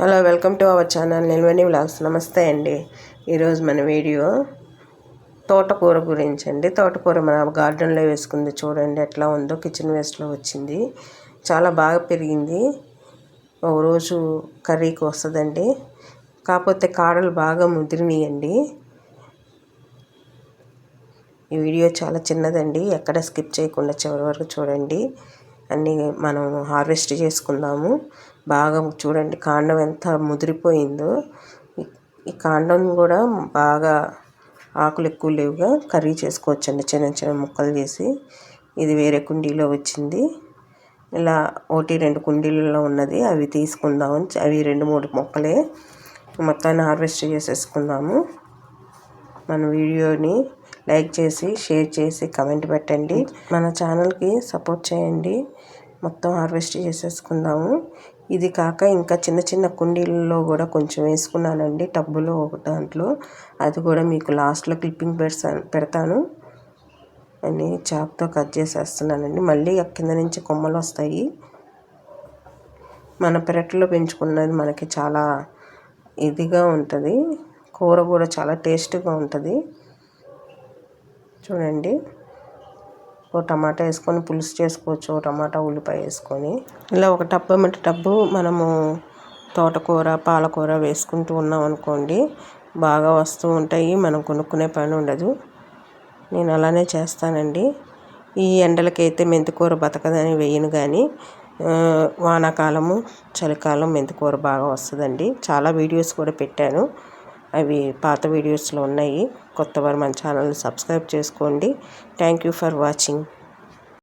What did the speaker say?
Hello, welcome to our channel నిల్వని vlogs. నమస్తే అండి. ఈరోజు మన వీడియో తోటకూర గురించి అండి. తోటకూర మన గార్డెన్లో వేసుకుంది. చూడండి ఎట్లా ఉందో, కిచెన్ వేస్ట్లో వచ్చింది. చాలా బాగా పెరిగింది. ఒక రోజు కర్రీకి వస్తుందండి. కాకపోతే కాడలు బాగా ముదిరినాయండి. ఈ వీడియో చాలా చిన్నదండి, ఎక్కడ స్కిప్ చేయకుండా చివరి వరకు చూడండి. అన్నీ మనం హార్వెస్ట్ చేసుకుందాము. బాగా చూడండి, కాండం ఎంత ముదిరిపోయిందో. ఈ కాండం కూడా బాగా ఆకులు ఎక్కువ లేవుగా, కర్రీ చేసుకోవచ్చండి చిన్న చిన్న ముక్కలు చేసి. ఇది వేరే కుండీలో వచ్చింది. ఇలా 1-2 కుండీలలో ఉన్నది, అవి తీసుకుందాము. అవి 2-3 మొక్కలే. మొత్తాన్ని హార్వెస్ట్ చేసేసుకుందాము. మన వీడియోని లైక్ చేసి, షేర్ చేసి, కమెంట్ పెట్టండి. మన ఛానల్కి సపోర్ట్ చేయండి. మొత్తం హార్వెస్ట్ చేసేసుకుందాము. ఇది కాక ఇంకా చిన్న చిన్న కుండీలలో కూడా కొంచెం వేసుకున్నానండి, టబ్బులో ఒక దాంట్లో. అది కూడా మీకు లాస్ట్లో క్లిప్పింగ్ పెడతాను. అన్నీ చాక్తో కట్ చేసేస్తున్నానండి. మళ్ళీ కింద నుంచి కొమ్మలు వస్తాయి. మన పెరట్లో పెంచుకున్నది మనకి చాలా ఇదిగా ఉంటుంది. కూర కూడా చాలా టేస్ట్గా ఉంటుంది. చూడండి, ఒక టమాటా వేసుకొని పులుసు చేసుకోవచ్చు, టమాటా ఉల్లిపాయ వేసుకొని. ఇలా ఒక టబ్బు మనము తోటకూర, పాలకూర వేసుకుంటూ ఉన్నాం అనుకోండి, బాగా వస్తూ ఉంటాయి. మనం కొనుక్కునే పని ఉండదు. నేను అలానే చేస్తానండి. ఈ ఎండలకైతే మెంతికూర బతకదని వేయను, కానీ వానాకాలము, చలికాలం మెంతికూర బాగా వస్తుందండి. చాలా వీడియోస్ కూడా పెట్టాను, అవి పాత వీడియోస్లో ఉన్నాయి. కొత్తవారు మన ఛానల్ని సబ్స్క్రైబ్ చేసుకోండి. Thank you for watching.